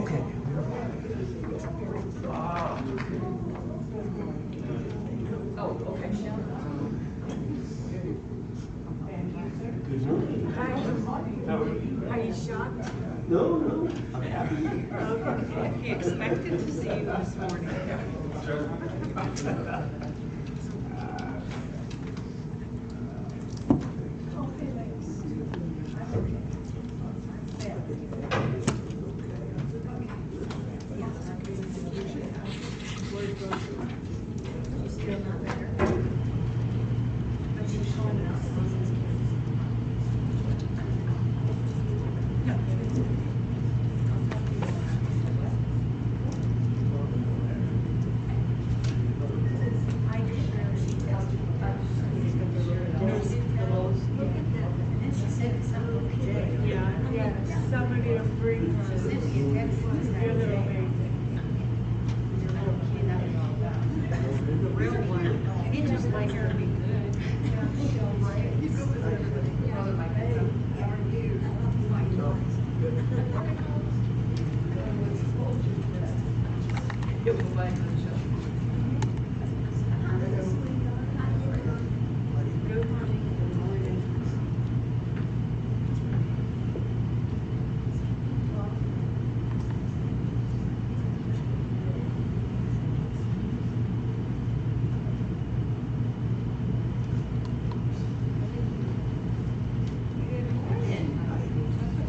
Okay. Oh, okay. Good morning. Hi. How are you? Are you shocked? No, I'm happy. Okay. He expected to see you this morning. Somebody will bring her. You're the amazing. The real one. He just like her to be good. It was like a show. Good morning. Good morning. Good morning.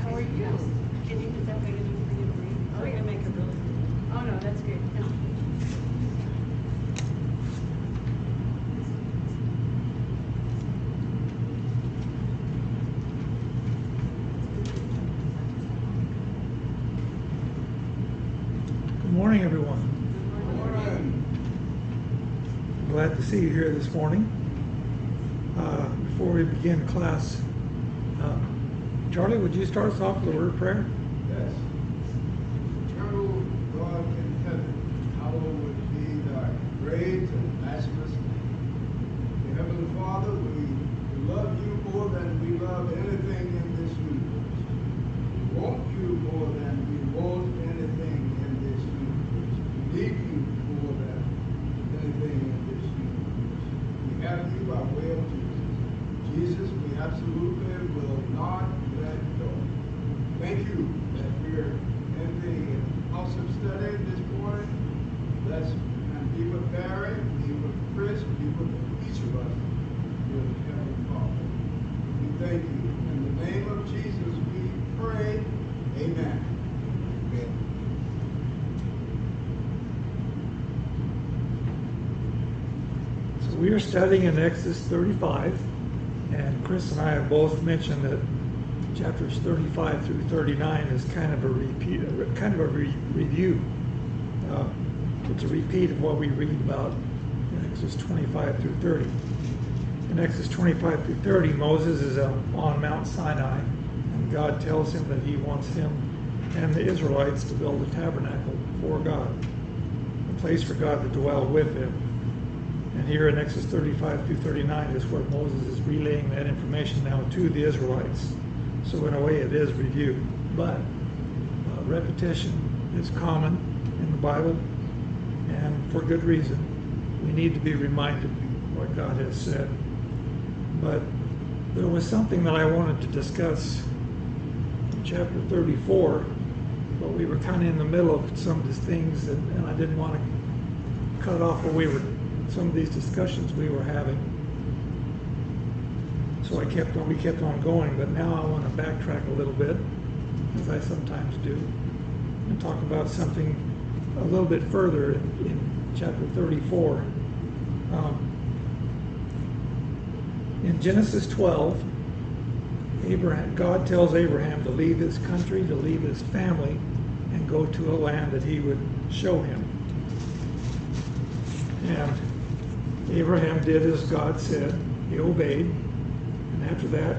How are you? Is that big enough for you to read? Oh, you're gonna make it really. Oh no, that's good. No. Good morning, everyone. Glad to see you here this morning. Before we begin class, Charlie, would you start us off with a word of prayer? Yes. Eternal God in heaven, hallowed be thy great and matchless name. Dear Heavenly Father, we love you more than we love anything in this universe. We want you more than we want anything in this universe. We need you more than anything in this universe. We have you by way of Jesus. Jesus, we absolutely will not let go. Thank you that we're in the house of study this morning. Bless and be with Barry, be with Chris, be with each of us, dear Heavenly Father. We thank you. In the name of Jesus, we pray. Amen. Amen. So we are studying in Exodus 35, and Chris and I have both mentioned that chapters 35 through 39 is kind of a repeat, review. It's a repeat of what we read about in Exodus 25 through 30. In Exodus 25 through 30, Moses is on Mount Sinai, and God tells him that he wants him and the Israelites to build a tabernacle for God, a place for God to dwell with him. And here in Exodus 35 through 39 is where Moses is relaying that information now to the Israelites. So in a way it is review, but repetition is common in the Bible, and for good reason. We need to be reminded what God has said. But there was something that I wanted to discuss in chapter 34, but we were kind of in the middle of some of these things, and I didn't want to cut off where some of these discussions we were having. So we kept on going, but now I want to backtrack a little bit, as I sometimes do, and talk about something a little bit further in chapter 34. In Genesis 12, God tells Abraham to leave his country, to leave his family, and go to a land that he would show him. And Abraham did as God said. He obeyed. And after that,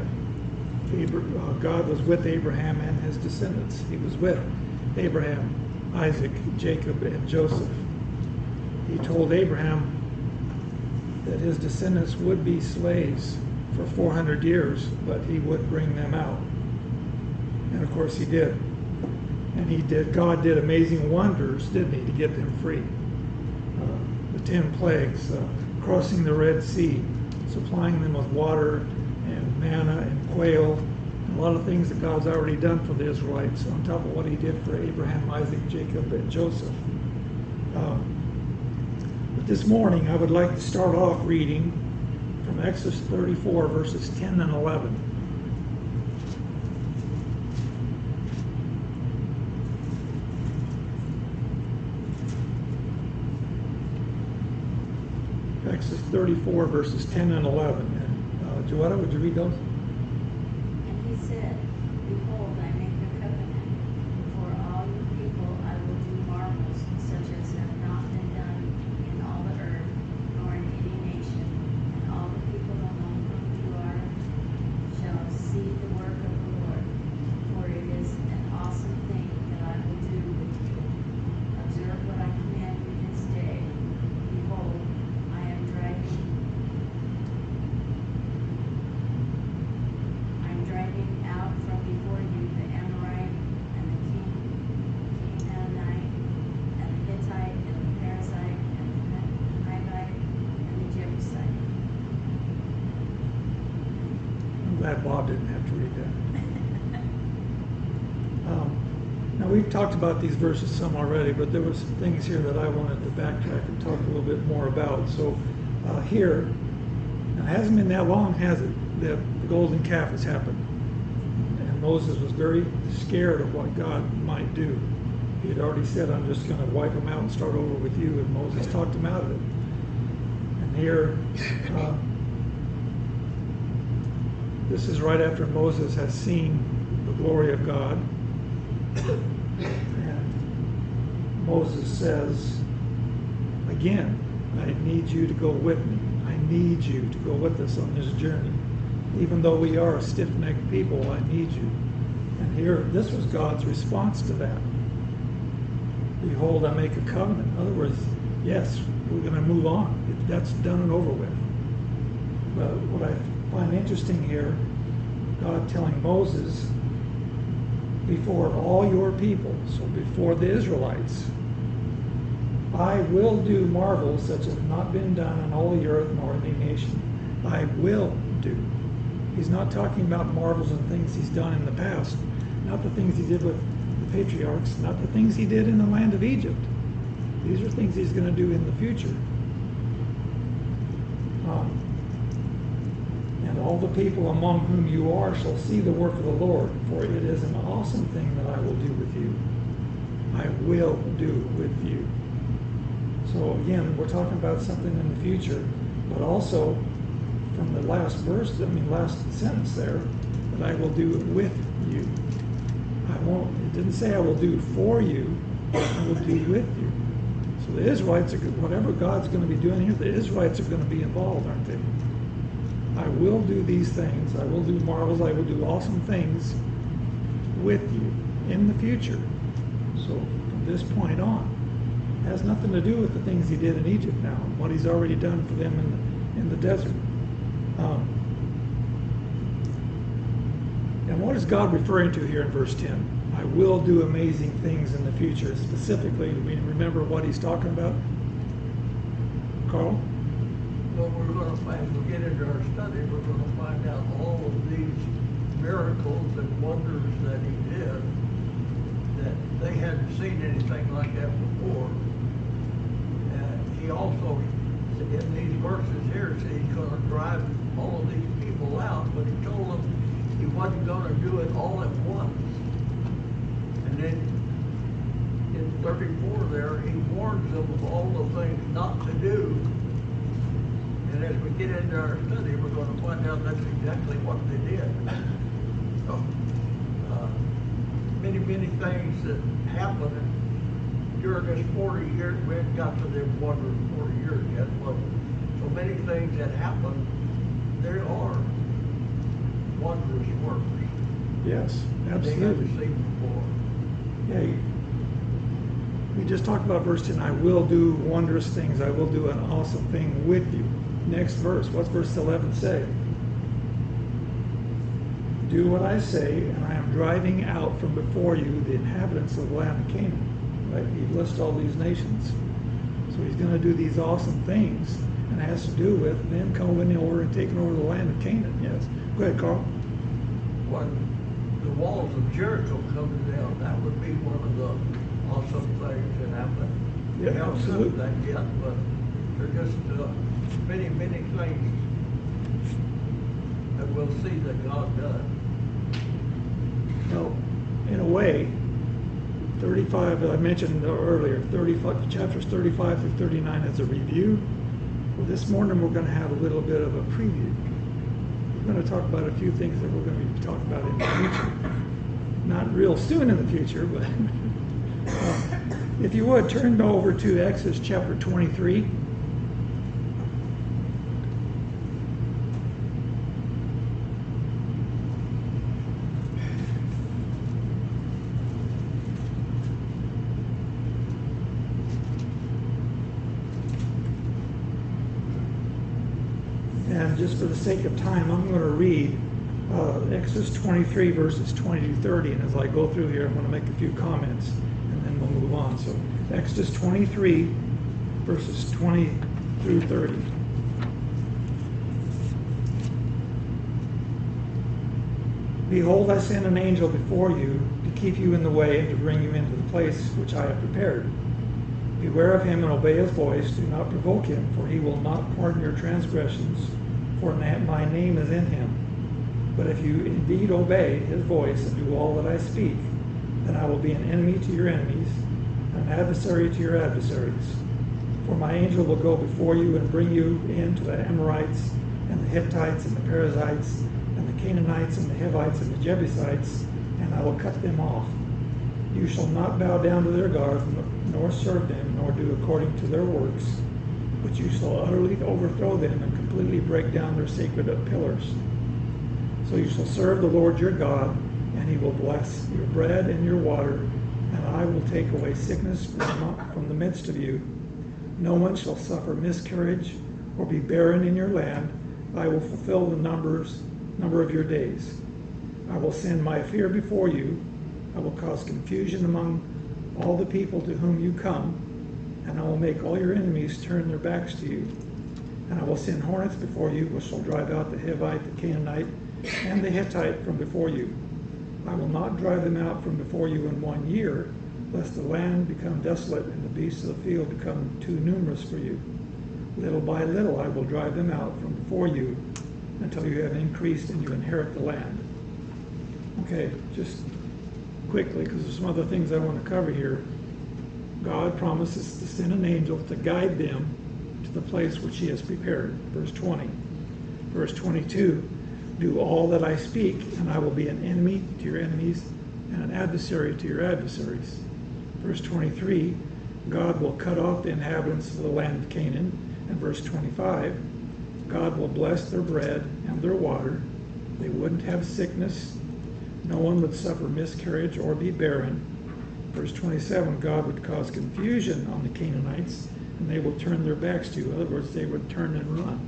God was with Abraham and his descendants. He was with Abraham, Isaac, Jacob, and Joseph. He told Abraham that his descendants would be slaves for 400 years, but he would bring them out. And of course he did. And God did amazing wonders, didn't he, to get them free. The 10 plagues, crossing the Red Sea, supplying them with water and manna and quail, and a lot of things that God's already done for the Israelites on top of what he did for Abraham, Isaac, Jacob, and Joseph. But this morning I would like to start off reading from Exodus 34, verses 10 and 11. Exodus 34, verses 10 and 11. And Joetta, would you read those? And he said, Behold, I make a covenant. For all you people I will do marvels, such as have not been done in all the earth, nor in any nation. And all the people among whom you are shall see the work of the Lord. For it is an awesome thing that I will do with you. Observe what I command you this day. Behold, I am driving out from before you the Amorite and the Canaanite and the Hittite and the Perizzite and the Hivite and the Jebusite. I'm glad Bob didn't have to read that. Now we've talked about these verses some already, but there were some things here that I wanted to backtrack and talk a little bit more about. So here, now it hasn't been that long, has it, that the golden calf has happened. And Moses was very scared of what God might do. He had already said, I'm just going to wipe them out and start over with you, and Moses talked him out of it. And here, this is right after Moses has seen the glory of God. And Moses says, again, I need you to go with me. I need you to go with us on this journey. Even though we are a stiff-necked people, I need you. And here, this was God's response to that. Behold, I make a covenant. In other words, yes, we're going to move on. That's done and over with. But what I find interesting here, God telling Moses, before all your people, so before the Israelites, I will do marvels such as have not been done on all the earth nor any nation. I will do. He's not talking about marvels and things he's done in the past, not the things he did with the patriarchs, not the things he did in the land of Egypt. These are things he's going to do in the future. And all the people among whom you are shall see the work of the Lord, for it is an awesome thing that I will do with you. I will do with you. So again, we're talking about something in the future, but also from the last verse, last sentence there, that I will do it with you. It didn't say I will do it for you, I will do with you. So the Israelites, whatever God's going to be doing here, the Israelites are going to be involved, aren't they? I will do these things. I will do marvels. I will do awesome things with you in the future. So from this point on, it has nothing to do with the things he did in Egypt now, and what he's already done for them in the desert. And what is God referring to here in verse 10? I will do amazing things in the future. Specifically, do we remember what he's talking about? Carl? Well, we're going to find, as we get into our study, we're going to find out all of these miracles and wonders that he did, that they hadn't seen anything like that before. And he also, in these verses here, said he's going to drive all of these people out, but he told them he wasn't going to do it all at once. And then in 34 there, he warns them of all the things not to do. And as we get into our study, we're going to find out that's exactly what they did. So, many things that happened during this 40 years. We haven't got to the 140 years yet, but so many things that happened, there are wondrous works. Yes, They absolutely. haven't seen before. Yeah, we just talked about verse 10. I will do wondrous things. I will do an awesome thing with you. Next verse. What's verse 11 say? do what I say, and I am driving out from before you the inhabitants of the land of Canaan. Right? He lists all these nations. So he's going to do these awesome things, and it has to do with them coming over and taking over the land of Canaan. Yes. Go ahead, Carl. When the walls of Jericho coming down, that would be one of the awesome things that happen. Yeah, We haven't absolutely. done that yet, but they're just many, many things that we'll see that God does. Well, in a way, 35, I mentioned earlier, 35, chapters 35 through 39 as a review. Well, this morning we're going to have a little bit of a preview. We're going to talk about a few things that we're going to be talking about in the future. Not real soon in the future, but if you would, turn over to Exodus chapter 23. And just for the sake of time, I'm going to read Exodus 23 verses 20 to 30. And as I go through here, I'm going to make a few comments and then we'll move on. So Exodus 23 verses 20 through 30. Behold, I send an angel before you to keep you in the way and to bring you into the place which I have prepared. Beware of him and obey his voice. Do not provoke him, for he will not pardon your transgressions, for my name is in him. But if you indeed obey his voice and do all that I speak, then I will be an enemy to your enemies, an adversary to your adversaries. For my angel will go before you and bring you into the Amorites and the Hittites and the Perizzites and the Canaanites and the Hivites and the Jebusites, and I will cut them off. You shall not bow down to their gods, nor serve them, nor do according to their works, but you shall utterly overthrow them and completely break down their sacred pillars. So you shall serve the Lord your God, and he will bless your bread and your water, and I will take away sickness from the midst of you. No one shall suffer miscarriage or be barren in your land. I will fulfill the number of your days. I will send my fear before you. I will cause confusion among all the people to whom you come, and I will make all your enemies turn their backs to you. And I will send hornets before you, which shall drive out the Hivite, the Canaanite, and the Hittite from before you. I will not drive them out from before you in 1 year, lest the land become desolate and the beasts of the field become too numerous for you. Little by little I will drive them out from before you until you have increased and you inherit the land. Okay, just quickly, because there's some other things I want to cover here. God promises to send an angel to guide them to the place which he has prepared. Verse 20. Verse 22, do all that I speak, and I will be an enemy to your enemies and an adversary to your adversaries. Verse 23, God will cut off the inhabitants of the land of Canaan. And verse 25, God will bless their bread and their water. They wouldn't have sickness. No one would suffer miscarriage or be barren. Verse 27, God would cause confusion on the Canaanites, and they will turn their backs to you. In other words, they would turn and run.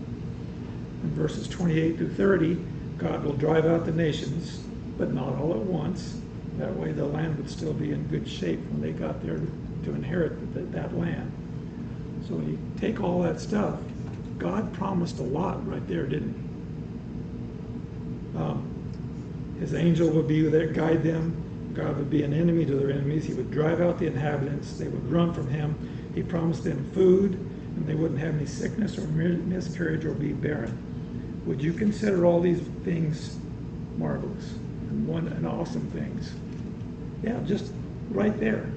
In verses 28 through 30, God will drive out the nations, but not all at once. That way the land would still be in good shape when they got there to inherit that land. So when you take all that stuff, God promised a lot right there, didn't he? His angel would be there, guide them. God would be an enemy to their enemies. He would drive out the inhabitants. They would run from him. He promised them food, and they wouldn't have any sickness or miscarriage or be barren. Would you consider all these things marvelous and awesome things? Yeah, just right there.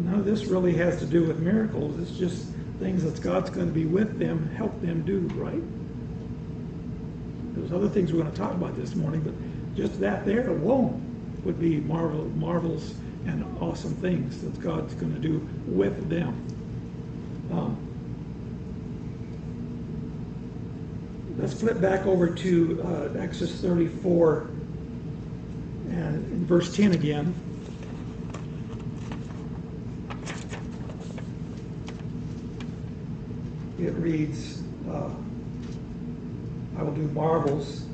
None of this really has to do with miracles. It's just things that God's going to be with them, help them do, right? There's other things we're going to talk about this morning, but just that there alone would be marvels and awesome things that God's going to do with them. Let's flip back over to Exodus 34 and in verse 10 again. It reads, I will do marvels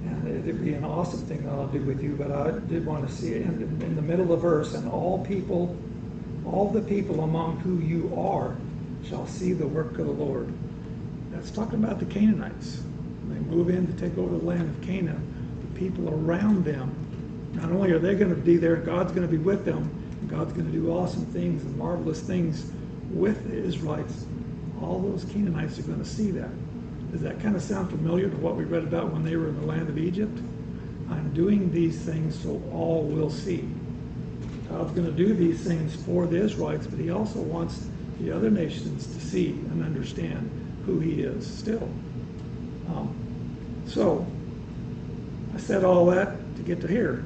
And it'd be an awesome thing that I'll do with you, but I did want to see it in the middle of the verse, and all the people among who you are shall see the work of the Lord. That's talking about the Canaanites. When they move in to take over the land of Canaan, the people around them, not only are they going to be there, God's going to be with them, and God's going to do awesome things and marvelous things with the Israelites. All those Canaanites are going to see that. Does that kind of sound familiar to what we read about when they were in the land of Egypt? I'm doing these things so all will see. God's going to do these things for the Israelites, but he also wants the other nations to see and understand who he is still. So, I said all that to get to here.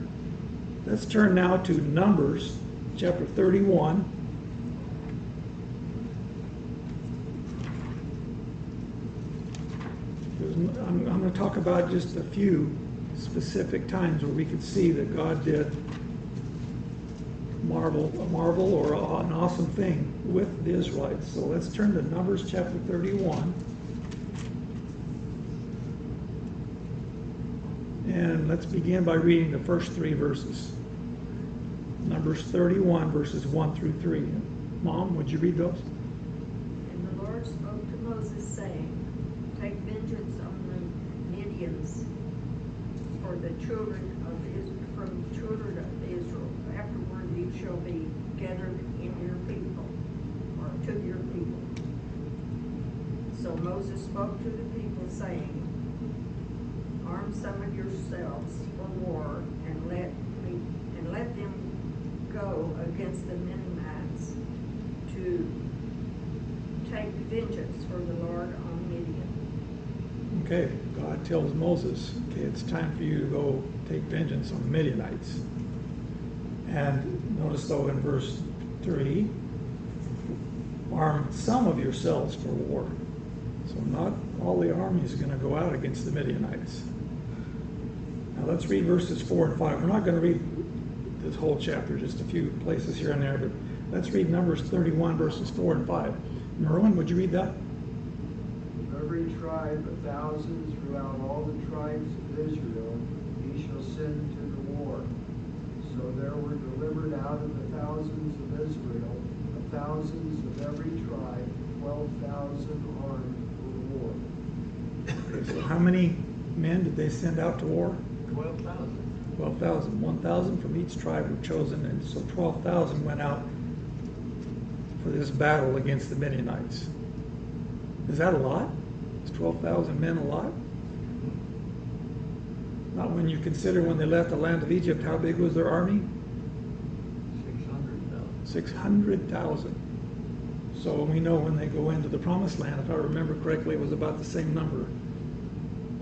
Let's turn now to Numbers chapter 31. I'm going to talk about just a few specific times where we could see that God did a marvel or an awesome thing with the Israelites. So let's turn to Numbers chapter 31. And let's begin by reading the first 3 verses. Numbers 31, verses 1 through 3. Mom, would you read those? And the Lord spoke to Moses, saying, Take vengeance on the Midians for the children of Israel, from the children of Israel. Afterward you shall be gathered in your people, or to your people. So Moses spoke to the people, saying, Arm some of yourselves for war, and let them go against the Midianites to take vengeance for the Lord on Midian. Okay, God tells Moses, okay, it's time for you to go take vengeance on the Midianites. And notice though in verse 3, arm some of yourselves for war. So not all the army is going to go out against the Midianites. Now let's read verses 4 and 5. We're not going to read this whole chapter, just a few places here and there, but let's read Numbers 31, verses 4 and 5. Merwin, would you read that? Every tribe, 1,000 throughout all the tribes of Israel, he shall send to the war. So there were delivered out of the thousands of Israel, the thousands of every tribe, 12,000 armed for the war. Okay, so how many men did they send out to war? 12,000. 12,000. 1,000 from each tribe were chosen, and so 12,000 went out for this battle against the Midianites. Is that a lot? Is 12,000 men a lot? Not when you consider when they left the land of Egypt, how big was their army? 600,000. 600,000. So we know when they go into the promised land, if I remember correctly, it was about the same number.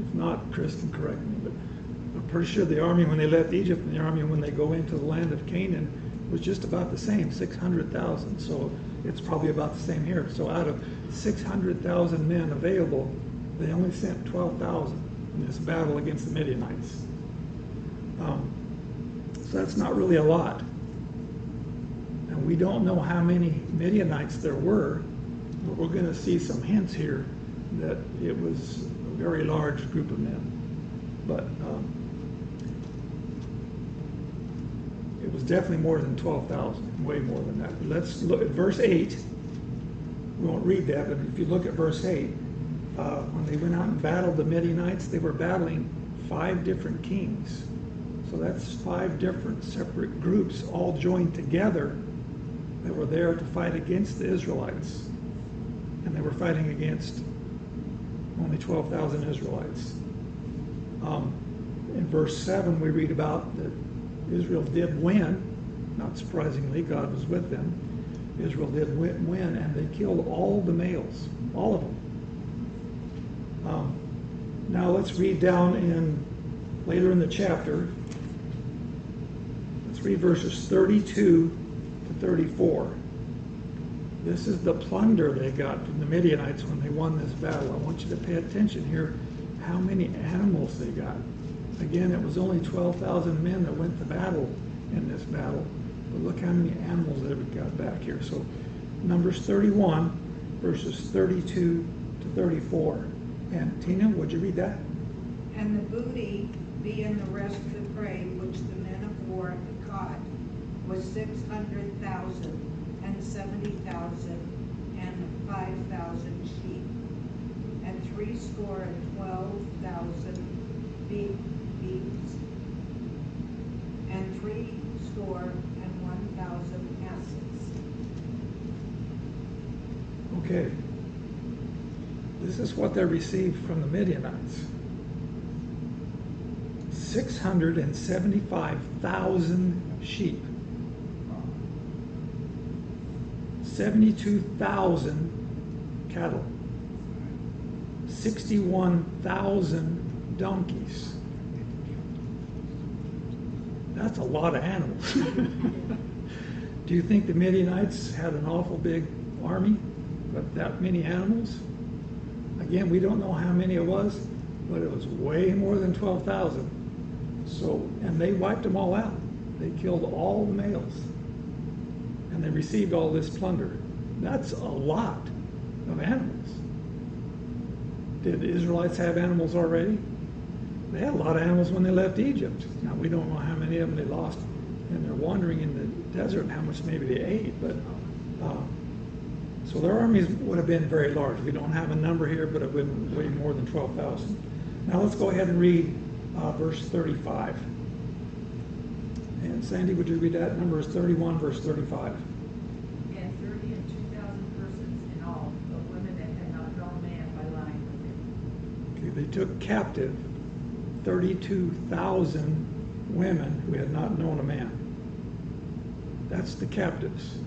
If not, Chris can correct me, but I'm pretty sure the army when they left Egypt and the army when they go into the land of Canaan was just about the same, 600,000. So it's probably about the same here. So out of 600,000 men available, they only sent 12,000 in this battle against the Midianites. So that's not really a lot. And we don't know how many Midianites there were, but we're going to see some hints here that it was a very large group of men. But it was definitely more than 12,000, way more than that. But let's look at verse 8. We won't read that, but if you look at verse 8, when they went out and battled the Midianites, they were battling 5 different kings. So that's 5 different separate groups all joined together that were there to fight against the Israelites. And they were fighting against only 12,000 Israelites. In verse 7, we read about that Israel did win. Not surprisingly, God was with them. Israel did win, and they killed all the males, all of them. Now let's read down later in the chapter. Let's read verses 32 to 34. This is the plunder they got from the Midianites when they won this battle. I want you to pay attention here how many animals they got. Again, it was only 12,000 men that went to battle in this battle. But look how many animals they got back here. So Numbers 31, verses 32 to 34. And Tina, would you read that? And the booty being the rest of the prey which the men of war caught was 600,000, and 70,000, and 5,000 sheep, and 312,000 beeves, and 301,000 asses. Okay. This is what they received from the Midianites. 675,000 sheep. 72,000 cattle. 61,000 donkeys. That's a lot of animals. Do you think the Midianites had an awful big army with that many animals? Again, we don't know how many it was, but it was way more than 12,000. So, and they wiped them all out. They killed all the males. And they received all this plunder. That's a lot of animals. Did the Israelites have animals already? They had a lot of animals when they left Egypt. Now, we don't know how many of them they lost and they're wandering in the desert and how much maybe they ate, but so their armies would have been very large. We don't have a number here, but it would have been way more than 12,000. Now let's go ahead and read verse 35. And Sandy, would you read that? Numbers 31, verse 35. And 30 and 2,000 persons in all, of women that had not known man by lying with him. Okay, they took captive 32,000 women who had not known a man. That's the captives.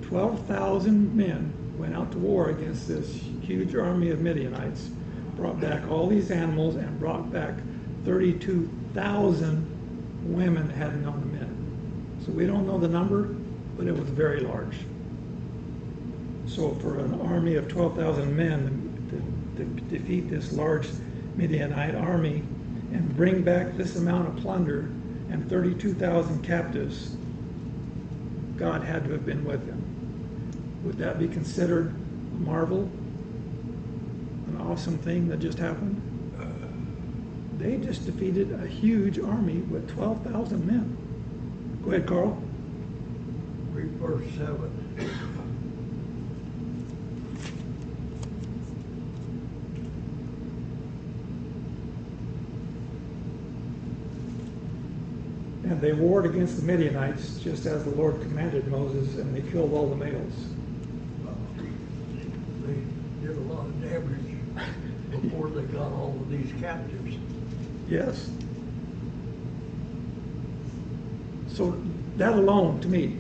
12,000 men went out to war against this huge army of Midianites, brought back all these animals, and brought back 32,000 women that hadn't known a man. So we don't know the number, but it was very large. So for an army of 12,000 men to defeat this large Midianite army and bring back this amount of plunder and 32,000 captives, God had to have been with them. Would that be considered a marvel? An awesome thing that just happened? They just defeated a huge army with 12,000 men. Go ahead, Carl. Read verse 7. And they warred against the Midianites just as the Lord commanded Moses, and they killed all the males. They did a lot of damage before they got all of these captives. Yes. So that alone, to me,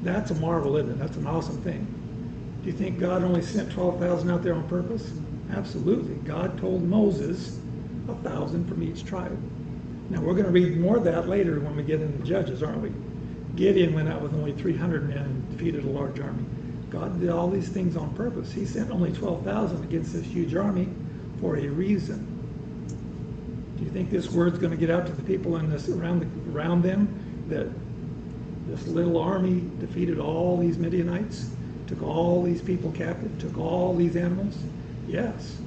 that's a marvel, isn't it? That's an awesome thing. Do you think God only sent 12,000 out there on purpose? Absolutely. God told Moses 1,000 from each tribe. Now, we're going to read more of that later when we get into Judges, aren't we? Gideon went out with only 300 men and defeated a large army. God did all these things on purpose. He sent only 12,000 against this huge army for a reason. Do you think this word's going to get out to the people in this around them that this little army defeated all these Midianites, took all these people captive, took all these animals? Yes.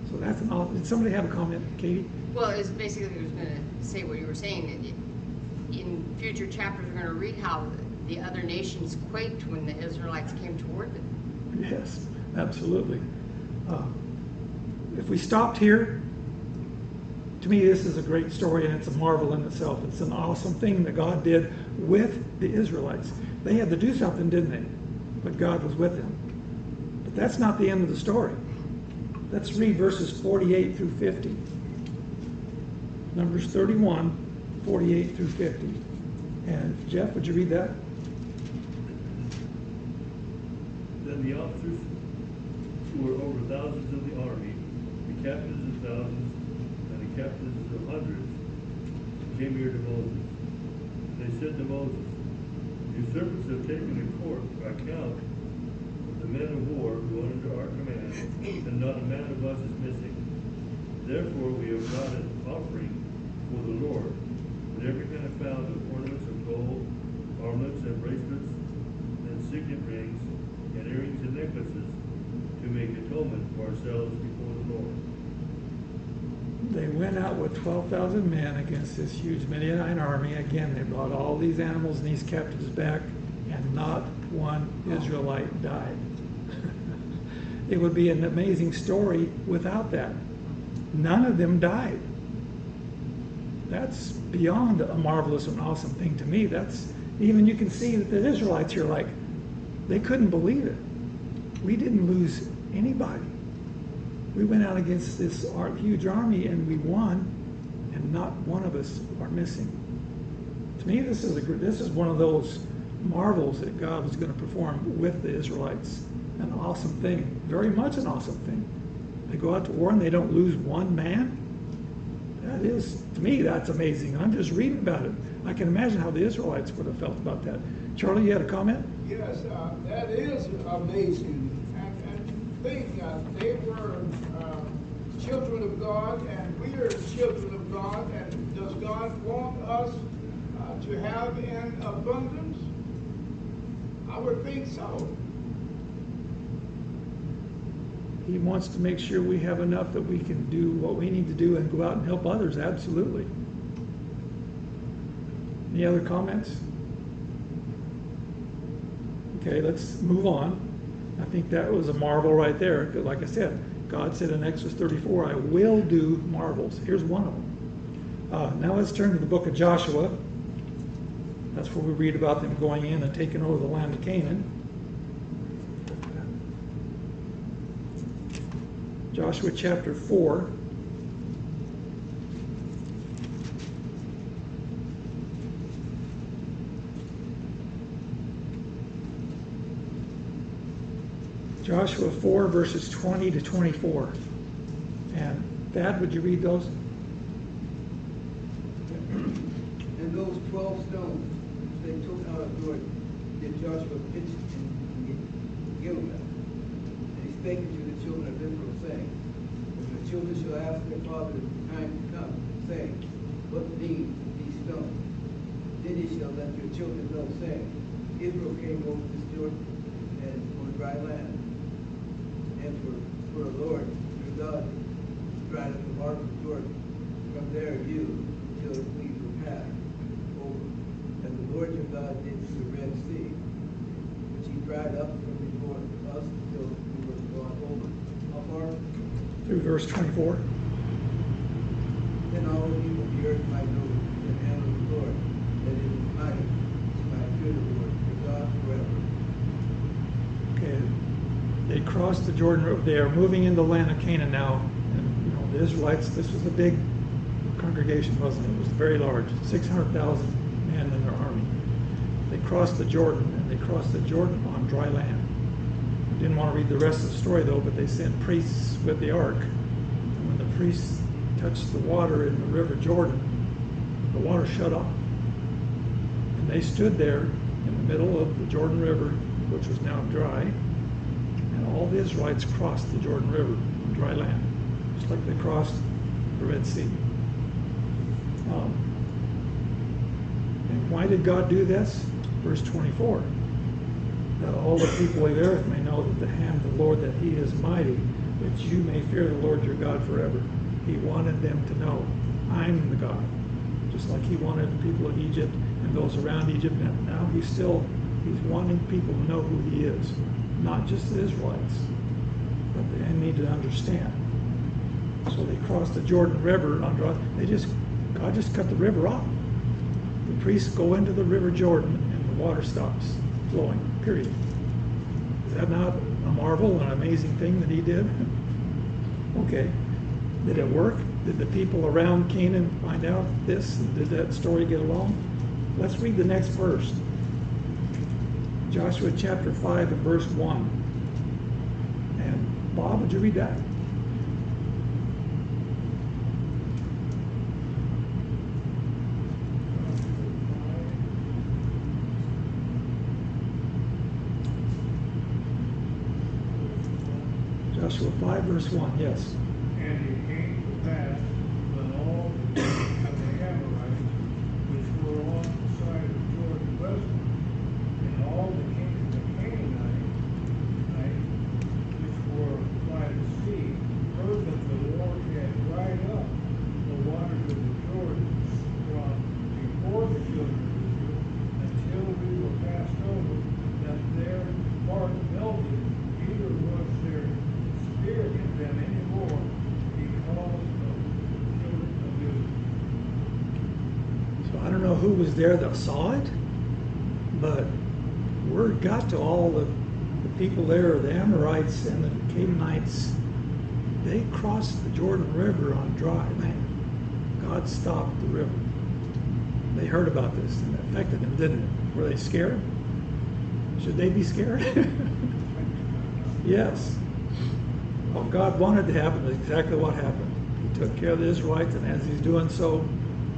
So that's an awful. Did somebody have a comment, Katie? Well, it's basically, I was going to say what you were saying. In future chapters, we're going to read how the other nations quaked when the Israelites came toward them. Yes, absolutely. If we stopped here, to me, this is a great story, and it's a marvel in itself. It's an awesome thing that God did with the Israelites. They had to do something, didn't they? But God was with them. But that's not the end of the story. Let's read verses 48 through 50. Numbers 31, 48 through 50. And Jeff, would you read that? Then the officers who were over thousands of the army, the captains of thousands, and the captains of hundreds, came here to Moses. They said to Moses, "Your servants have taken in court account of the men of war who are under our command, and not a man of us is missing. Therefore we have brought an offering for the Lord, but every man found of ornaments of gold, armlets and bracelets, and signet rings, and earrings and necklaces, to make atonement for ourselves before the Lord." They went went out with 12,000 men against this huge Midianite army. Again, they brought all these animals and these captives back, and not one Israelite died. It would be an amazing story without that. None of them died. That's beyond a marvelous and awesome thing to me. That's, even you can see that the Israelites here, like, they couldn't believe it. We didn't lose anybody. We went out against this huge army and we won, and not one of us are missing. To me, this is one of those marvels that God was going to perform with the Israelites. An awesome thing, very much an awesome thing. They go out to war and they don't lose one man. That is, to me, that's amazing. I'm just reading about it. I can imagine how the Israelites would have felt about that. Charlie, you had a comment? Yes, that is amazing. And think, they were children of God, and we are children of God. And does God want us to have in abundance? I would think so. He wants to make sure we have enough that we can do what we need to do and go out and help others, absolutely. Any other comments? Okay, let's move on. I think that was a marvel right there. Like I said, God said in Exodus 34, I will do marvels. Here's one of them. Now let's turn to the book of Joshua. That's where we read about them going in and taking over the land of Canaan. Joshua chapter 4. Joshua 4 verses 20 to 24. And Thad, would you read those? And those 12 stones which they took out of Jordan did Joshua pitch in Gilgal. And he spake unto the children of Israel, saying, When the children shall ask their father in time to come, saying, What mean these stones? Then ye shall let your children know, saying, Israel came over this Jordan and on dry land. And for the Lord your God dried up the mark of Jordan. From there you till we were passed over. And the Lord your God did to the Red Sea, which he dried up from before us till we were gone over. How far? Through verse 24. Then all the people of the earth might know the hand of the Lord, that it is mighty, and might fear the Lord your God forever. Okay. They crossed the Jordan River. They are moving into the land of Canaan now. And you know, the Israelites, this was a big congregation, wasn't it? It was very large, 600,000 men in their army. They crossed the Jordan, and they crossed the Jordan on dry land. I didn't want to read the rest of the story, though, but they sent priests with the ark. And when the priests touched the water in the river Jordan, the water shut off. And they stood there in the middle of the Jordan River, which was now dry, and all the Israelites crossed the Jordan River on dry land, just like they crossed the Red Sea. And why did God do this? Verse 24. That all the people of the earth may know that the hand of the Lord, that he is mighty, that you may fear the Lord your God forever. He wanted them to know, I'm the God. Just like he wanted the people of Egypt and those around Egypt. Now he's wanting people to know who he is. Not just the Israelites, but they need to understand. So they crossed the Jordan River on dry. God just cut the river off. The priests go into the river Jordan and the water stops flowing, period. Is that not a marvel, an amazing thing that he did? Okay. Did it work? Did the people around Canaan find out this? Did that story get along? Let's read the next verse. Joshua chapter 5 and verse 1. And Bob, would you read that? Joshua 5 verse 1, yes. And it came to pass when all the kings of the Amorites, which were on the side of Jordan westward, and all the kings of the Canaanites, which were by the sea, heard that the Lord had dried up the who was there that saw it, but word got to all the people there, the Amorites and the Canaanites. They crossed the Jordan River on dry land. God stopped the river. They heard about this and it affected them, didn't it? Were they scared? Should they be scared? Yes. What God wanted to happen is exactly what happened. He took care of the Israelites, and as he's doing so,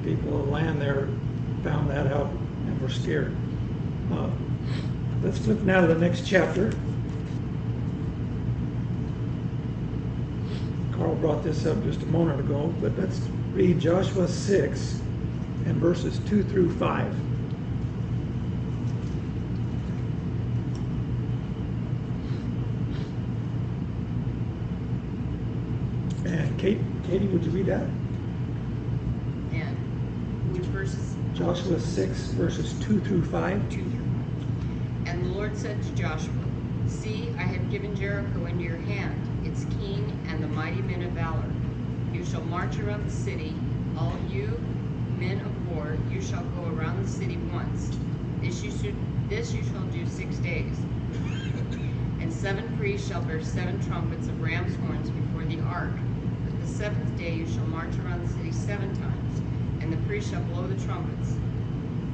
people of the land there found that out and were scared. Let's flip now to the next chapter. Carl brought this up just a moment ago, but let's read Joshua 6 and verses 2 through 5. And Katie, would you read that? And which verses? Joshua 6, verses 2 through 5. And the Lord said to Joshua, See, I have given Jericho into your hand, its king and the mighty men of valor. You shall march around the city, all you men of war, you shall go around the city once. This you shall do 6 days. And 7 priests shall bear 7 trumpets of ram's horns before the ark. But the 7th day you shall march around the city 7 times, and the priests shall blow the trumpets.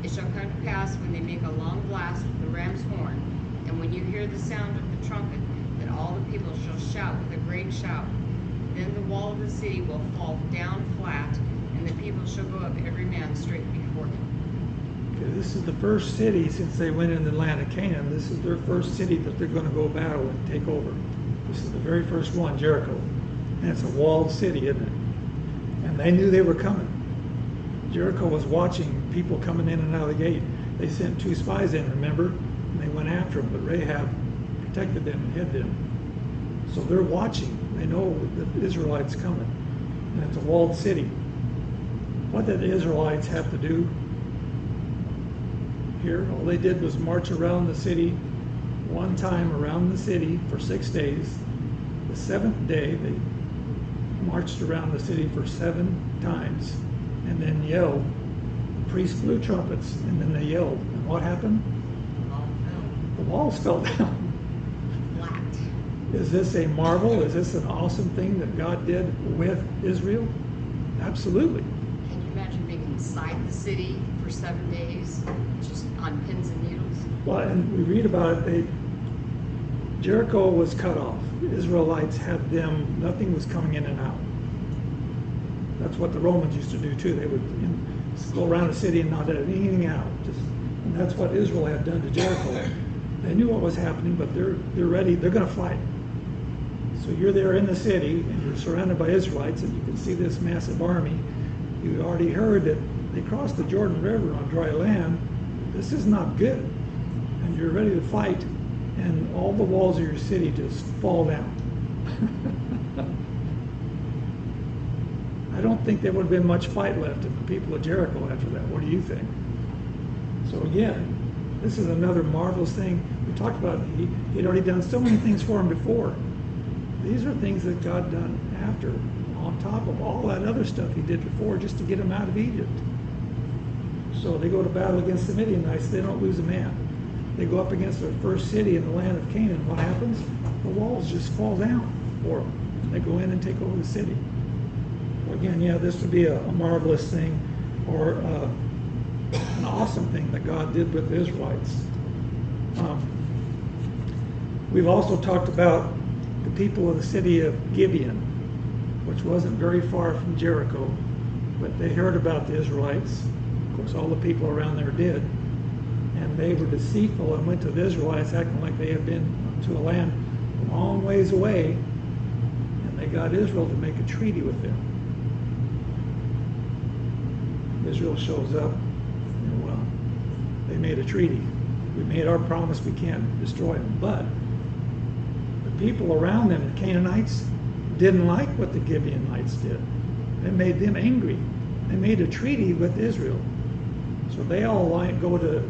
It shall come to pass when they make a long blast with the ram's horn, and when you hear the sound of the trumpet, that all the people shall shout with a great shout. Then the wall of the city will fall down flat, and the people shall go up every man straight before him. Okay, this is the first city since they went into the land of Canaan. This is their first city that they're going to go battle and take over. This is the very first one, Jericho. And it's a walled city, isn't it? And they knew they were coming. Jericho was watching people coming in and out of the gate. They sent 2 spies in, remember? And they went after them, but Rahab protected them and hid them. So they're watching. They know the Israelites coming. And it's a walled city. What did the Israelites have to do here? All they did was march around the city one time around the city for 6 days. The 7th day, they marched around the city for 7 times and then yelled. The priests blew trumpets and then they yelled. And what happened? The walls fell down. Flat. Is this a marvel? Is this an awesome thing that God did with Israel? Absolutely. Can you imagine being inside the city for 7 days, just on pins and needles? Well, and we read about it. Jericho was cut off. The Israelites had them, nothing was coming in and out. That's what the Romans used to do too. They would go around the city and not let anything out. And that's what Israel had done to Jericho. They knew what was happening, but they're ready. They're going to fight. So you're there in the city, and you're surrounded by Israelites, and you can see this massive army. You already heard that they crossed the Jordan River on dry land. This is not good. And you're ready to fight, and all the walls of your city just fall down. I don't think there would have been much fight left in the people of Jericho after that. What do you think? So again, this is another marvelous thing. We talked about he'd already done so many things for them before. These are things that God done after, on top of all that other stuff he did before just to get them out of Egypt. So they go to battle against the Midianites. They don't lose a man. They go up against their first city in the land of Canaan. What happens? The walls just fall down for them. They go in and take over the city. Well, again, yeah, this would be a marvelous thing, or an awesome thing that God did with the Israelites. We've also talked about the people of the city of Gibeon, which wasn't very far from Jericho, but they heard about the Israelites. Of course, all the people around there did. And they were deceitful and went to the Israelites acting like they had been to a land a long ways away, and they got Israel to make a treaty with them. Israel shows up, and well, they made a treaty. We made our promise, we can't destroy them. But the people around them, the Canaanites, didn't like what the Gibeonites did. It made them angry. They made a treaty with Israel. So they all go to the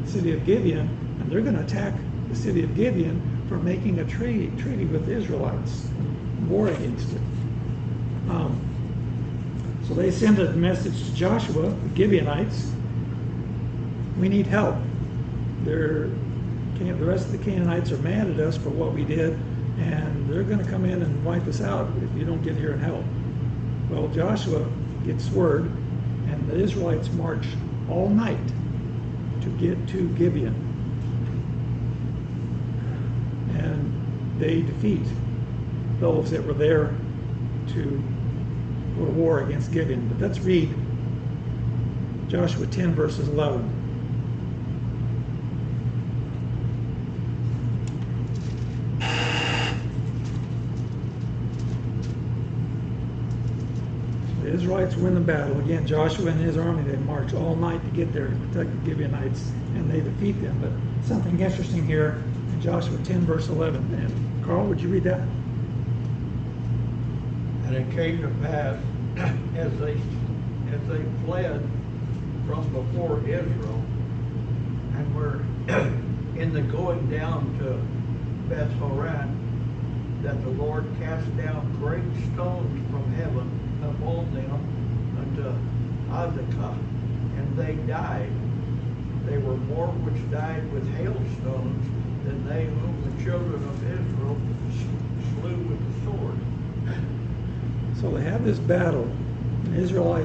city of Gibeon, and they're going to attack the city of Gibeon for making a treaty with the Israelites, war against it. So they send a message to Joshua, the Gibeonites, we need help. The rest of the Canaanites are mad at us for what we did, and they're going to come in and wipe us out if you don't get here and help. Well, Joshua gets word, and the Israelites march all night to get to Gibeon. And they defeat those that were there to go to war against Gibeon. But let's read Joshua 10, verses 11. The Israelites win the battle. Again, Joshua and his army, they march all night to get there to protect the Gibeonites, and they defeat them. But something interesting here in Joshua 10, verse 11. And Carl, would you read that? And it came to pass, as they fled from before Israel, and were in the going down to Beth Horon, that the Lord cast down great stones from heaven upon them unto Azekah, and they died. They were more which died with hailstones than they whom the children of Israel slew with the sword. So they have this battle, and Israel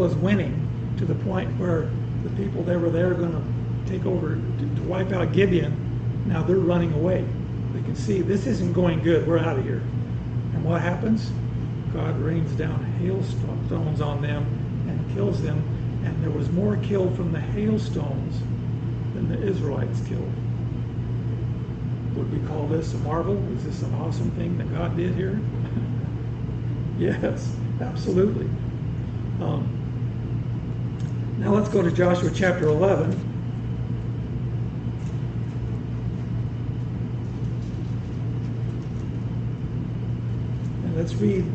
is winning to the point where the people that were there going to take over to wipe out Gibeon. Now they're running away. They can see this isn't going good. We're out of here. And what happens? God rains down hailstones on them and kills them. And there was more killed from the hailstones than the Israelites killed. Would we call this a marvel? Is this an awesome thing that God did here? Yes, absolutely. Now let's go to Joshua chapter 11. And let's read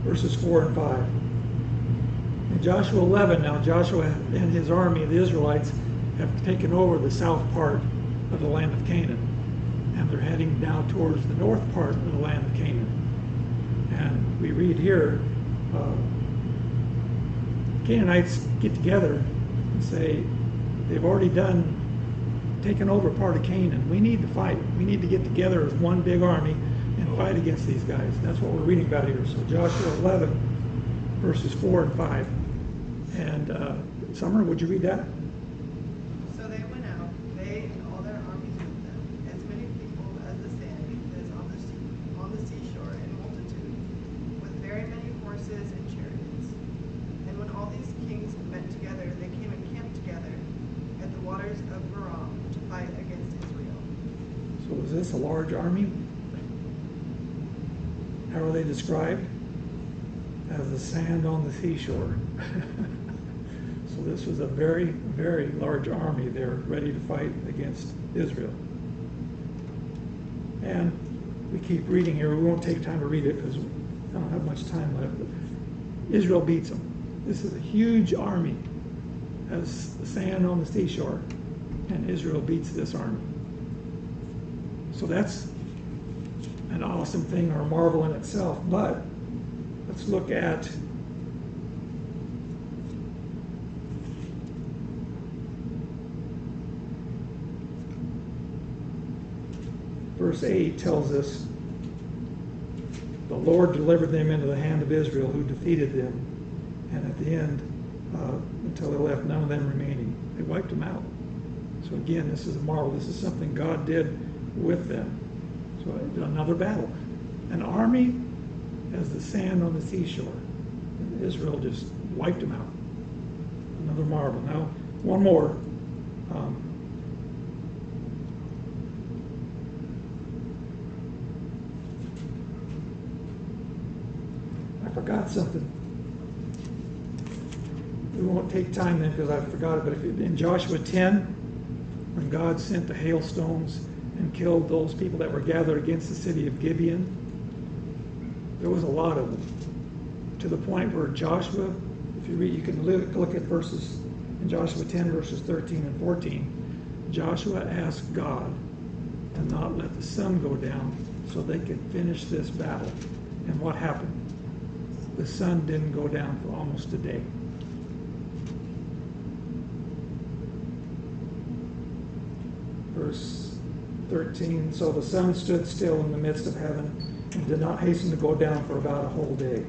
verses 4 and 5. In Joshua 11, now Joshua and his army, the Israelites, have taken over the south part of the land of Canaan. And they're heading down towards the north part of the land of Canaan. And we read here, Canaanites get together and say, they've already taken over part of Canaan. We need to fight. We need to get together as one big army and fight against these guys. That's what we're reading about here. So Joshua 11, verses 4 and 5. And Summer, would you read that? So they went out, they and all their armies with them, as many people as the sand that is on the seashore in multitude, with very many horses and chariots. And when all these kings met together, they came and camped together at the waters of Merom to fight against Israel. So is this a large army? How are they described? As the sand on the seashore. So this was a very, very large army there ready to fight against Israel. And we keep reading here. We won't take time to read it because we don't have much time left. But Israel beats them. This is a huge army as the sand on the seashore. And Israel beats this army. So that's an awesome thing or a marvel in itself. But let's look at verse 8 tells us, the Lord delivered them into the hand of Israel, who defeated them. And at the end, until they left none of them remaining. They wiped them out. So again, this is a marvel. This is something God did with them. So another battle. An army as the sand on the seashore. And Israel just wiped them out. Another marvel. Now, one more. I forgot something. We won't take time then because I forgot it, but in Joshua 10, when God sent the hailstones and killed those people that were gathered against the city of Gibeon, there was a lot of them. To the point where Joshua, if you read, you can look at verses in Joshua 10, verses 13 and 14. Joshua asked God to not let the sun go down so they could finish this battle. And what happened? The sun didn't go down for almost a day. verse 13. So the sun stood still in the midst of heaven and did not hasten to go down for about a whole day.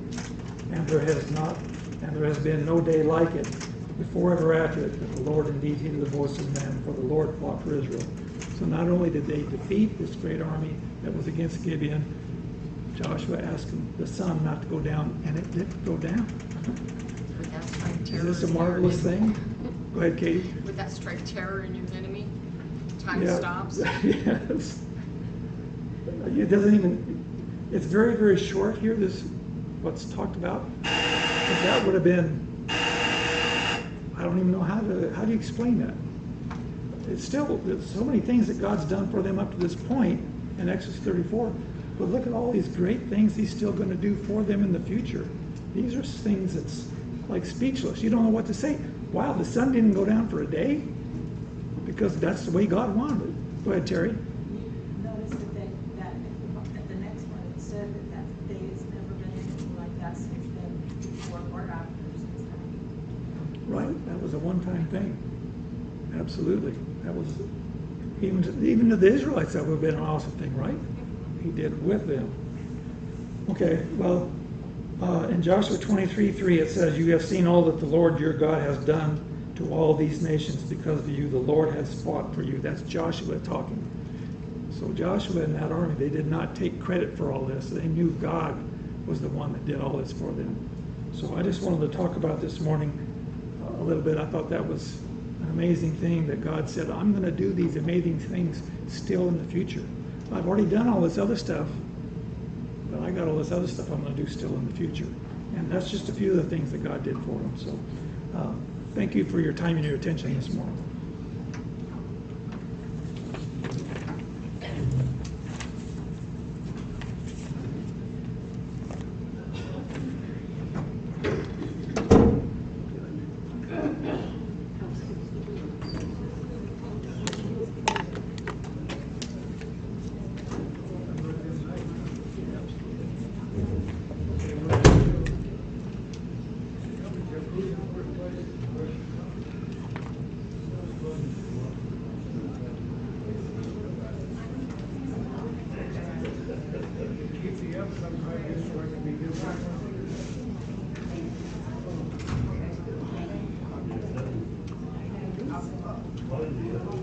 And there has been no day like it before ever after it, that the Lord indeed heeded the voice of man, for the Lord fought for Israel. So not only did they defeat this great army that was against Gibeon, Joshua asked the sun not to go down, and it didn't go down. Would that strike terror Is this a in your marvelous enemy? thing? Go ahead, Katie. Would that strike terror in your enemy? Time Yeah. stops? Yes. It doesn't even, it's very, very short here, this, what's talked about. But that would have been, I don't even know how do you explain that? It's still, there's so many things that God's done for them up to this point in Exodus 34. But look at all these great things he's still going to do for them in the future. These are things that's like speechless. You don't know what to say. Wow, the sun didn't go down for a day? Because that's the way God wanted it. Go ahead, Terry. Notice that at the next one, it said that day has never been anything like that since then, before or after since then. Right, that was a one-time thing. Absolutely. That was, even to the Israelites, that would have been an awesome thing, right? He did with them. Okay, well, in Joshua 23:3 it says, "You have seen all that the Lord your God has done to all these nations because of you. The Lord has fought for you." That's Joshua talking. So Joshua and that army, they did not take credit for all this. They knew God was the one that did all this for them. So I just wanted to talk about this morning a little bit. I thought that was an amazing thing that God said, I'm going to do these amazing things still in the future. I've already done all this other stuff, but I got all this other stuff I'm going to do still in the future. And that's just a few of the things that God did for them. So thank you for your time and your attention this morning. What is the other?